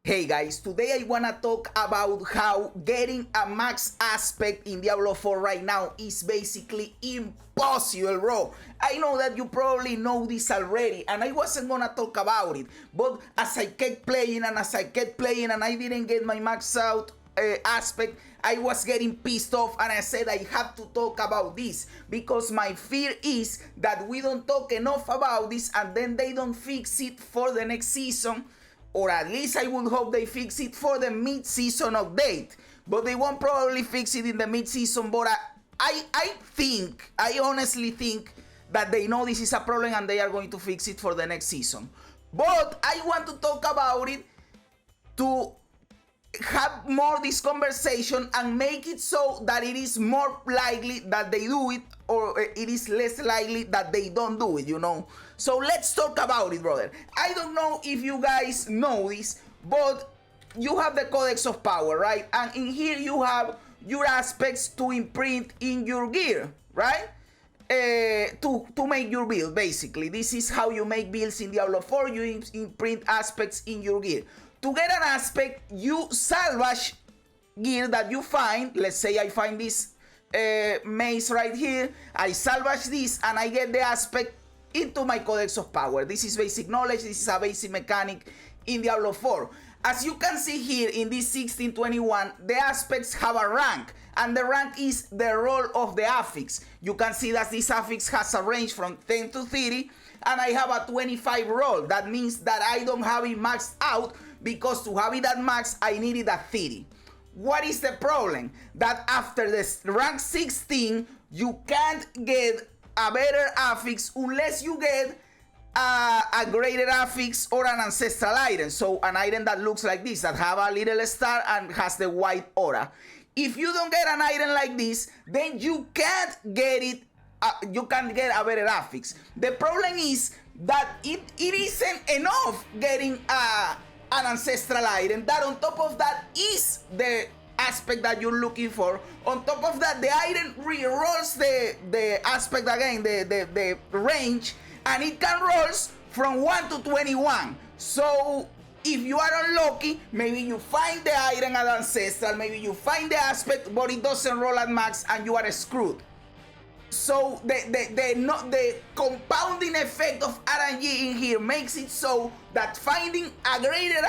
Hey guys, today I wanna talk about how getting a max aspect in Diablo 4 right now is basically impossible, bro. I know that you probably know this already, and I wasn't gonna talk about it, but as I kept playing and I didn't get my max out aspect, I was getting pissed off, and I said I have to talk about this because my fear is that we don't talk enough about this and then they don't fix it for the next season. Or at least I would hope they fix it for the mid-season update. But they won't probably fix it in the mid-season. But I honestly think that they know this is a problem and they are going to fix it for the next season. But I want to talk about it to have more this conversation and make it so that it is more likely that they do it, or it is less likely that they don't do it, you know. So let's talk about it, brother. I don't know if you guys know this, but you have the Codex of Power, right? And in here you have your aspects to imprint in your gear, right? To make your build, basically. This is how you make builds in Diablo 4. You imprint aspects in your gear. To get an aspect, you salvage gear that you find. Let's say I find this mace right here. I salvage this and I get the aspect into my Codex of Power. This is basic knowledge. This is a basic mechanic in Diablo 4. As you can see here in this 1621, the aspects have a rank, and the rank is the roll of the affix. You can see that this affix has a range from 10 to 30, and I have a 25 roll. That means that I don't have it maxed out, because to have it at max, I needed a 30. What is the problem? That after this rank 16, you can't get a better affix unless you get a graded affix or an ancestral item. So an item that looks like this, that have a little star and has the white aura. If you don't get an item like this, then you can't get it. You can't get a better affix. The problem is that it isn't enough getting an ancestral item. That on top of that is the aspect that you're looking for. On top of that, the item re-rolls the aspect again, the range, and it can rolls from 1 to 21. So if you are unlucky, maybe you find the item at ancestral, maybe you find the aspect, but it doesn't roll at max and you are screwed. So the compounding effect of RNG in here makes it so that finding a graded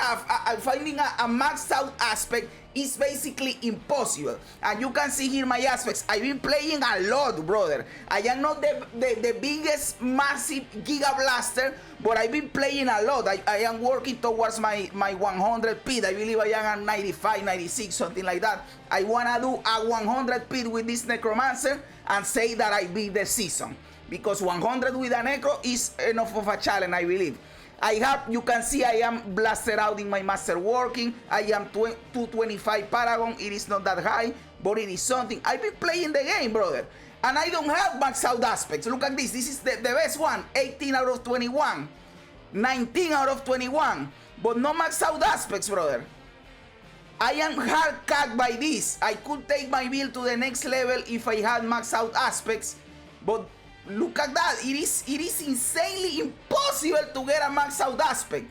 finding a maxed out aspect is basically impossible. And you can see here my aspects. I've been playing a lot, brother. I am not the biggest massive giga blaster, but I've been playing a lot. I am working towards my 100 pit. I believe I am at 95, 96, something like that. I wanna do a 100 pit with this necromancer and say that I beat the season, because 100 with a necro is enough of a challenge, I believe. I have, you can see I am blasted out in my master working. I am 225 Paragon. It is not that high, but it is something. I've been playing the game, brother, and I don't have max out aspects. Look at this. This is the best one. 18 out of 21. 19 out of 21. But no max out aspects, brother. I am hard cut by this. I could take my build to the next level if I had max out aspects, but look at that. It is insanely impossible to get a max out aspect.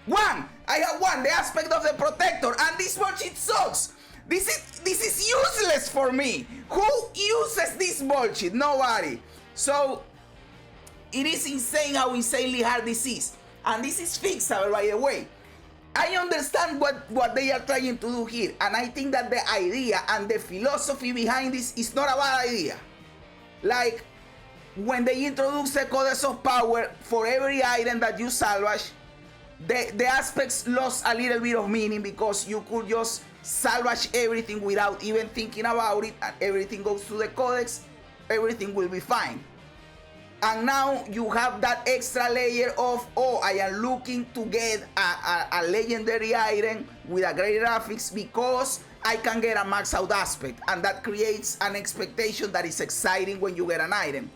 One, I have one, the aspect of the protector, and this bullshit sucks. This is useless for me. Who uses this bullshit? Nobody. So it is insane how insanely hard this is, and this is fixable, by the way. I understand what they are trying to do here, and I think that the idea and the philosophy behind this is not a bad idea. Like, when they introduce the Codex of Power, for every item that you salvage, the aspects lost a little bit of meaning, because you could just salvage everything without even thinking about it, and everything goes to the Codex, everything will be fine. And now you have that extra layer of, oh, I am looking to get a legendary item with a great graphics because I can get a max out aspect, and that creates an expectation that is exciting when you get an item.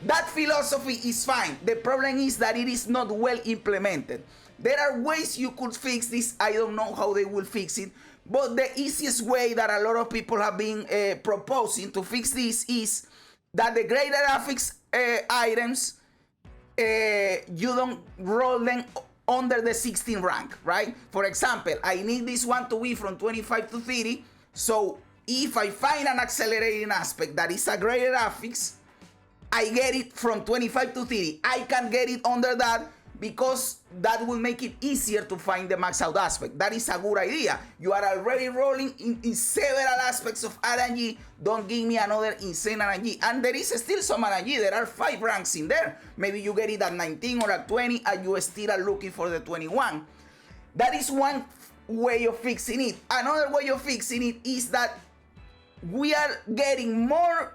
That philosophy is fine. The problem is that it is not well implemented. There are ways you could fix this. I don't know how they will fix it, but the easiest way that a lot of people have been proposing to fix this is that the greater affix items, you don't roll them under the 16 rank, right? For example, I need this one to be from 25 to 30. So if I find an accelerating aspect that is a greater affix, I get it from 25 to 30. I can get it under that because that will make it easier to find the max out aspect. That is a good idea. You are already rolling in several aspects of RNG. Don't give me another insane RNG. And there is still some RNG. There are 5 ranks in there. Maybe you get it at 19 or at 20 and you still are looking for the 21. That is one way of fixing it. Another way of fixing it is that we are getting more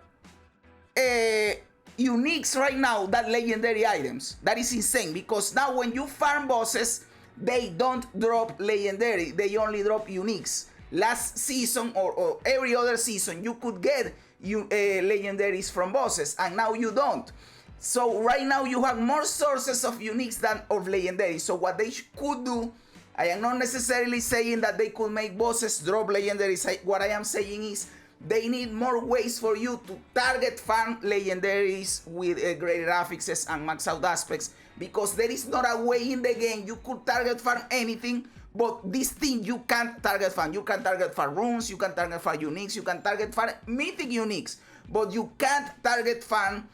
uniques right now than legendary items. That is insane, because now when you farm bosses, they don't drop legendary, they only drop uniques. Last season or every other season you could get legendaries from bosses, and now you don't. So right now you have more sources of uniques than of legendaries. So what they could do, I am not necessarily saying that they could make bosses drop legendaries. What I am saying is they need more ways for you to target farm legendaries with greater affixes and max out aspects, because there is not a way in the game you could target farm anything, but this thing you can't target farm. You can target farm runes, you can target farm uniques, you can target farm mythic uniques, but you can't target farm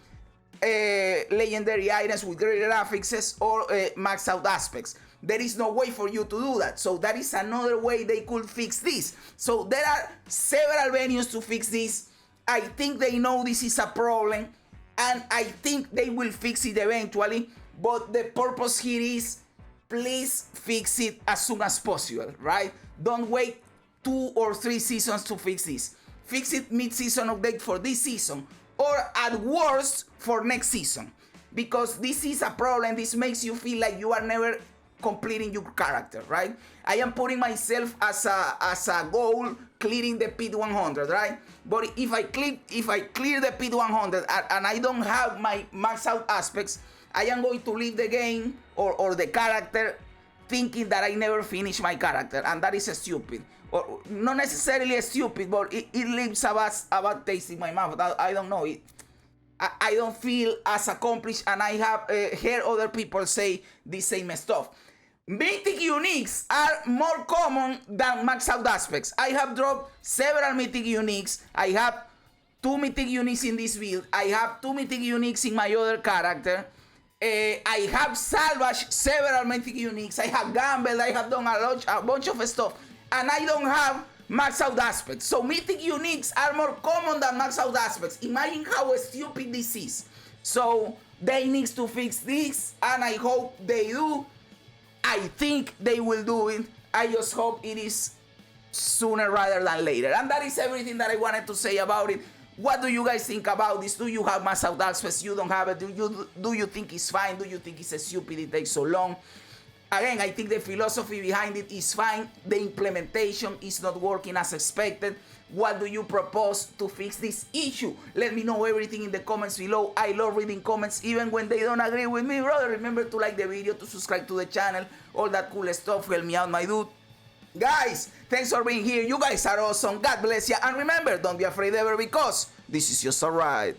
legendary items with greater affixes or max out aspects. There is no way for you to do that. So that is another way they could fix this. So there are several venues to fix this. I think they know this is a problem, and I think they will fix it eventually. But the purpose here is, please fix it as soon as possible, right? Don't wait 2 or 3 seasons to fix this. Fix it mid-season update for this season, or at worst for next season. Because this is a problem. This makes you feel like you are never completing your character, right? I am putting myself as a goal clearing the pit 100, right? But if I clear the pit 100 and I don't have my max out aspects, I am going to leave the game or the character thinking that I never finished my character, and that is stupid. Or not necessarily stupid, but it leaves a bad taste in my mouth. I don't know it. I don't feel as accomplished, and I have heard other people say the same stuff. Mythic uniques are more common than max out aspects. I have dropped several mythic uniques. I have 2 mythic uniques in this build. I have 2 mythic uniques in my other character. I have salvaged several mythic uniques. I have gambled. I have done a bunch of stuff, and I don't have max out aspects. So mythic uniques are more common than max out aspects. Imagine how stupid this is. So they need to fix this, and I hope they do. I think they will do it. I just hope it is sooner rather than later. And that is everything that I wanted to say about it. What do you guys think about this? Do you have max out aspects? You don't have it? Do you think it's fine? Do you think it's stupid it takes so long? Again, I think the philosophy behind it is fine. The implementation is not working as expected. What do you propose to fix this issue? Let me know everything in the comments below. I love reading comments even when they don't agree with me, brother. Remember to like the video, to subscribe to the channel, all that cool stuff. Help me out, my dude. Guys, thanks for being here. You guys are awesome. God bless you. And remember, don't be afraid ever, because this is just a ride.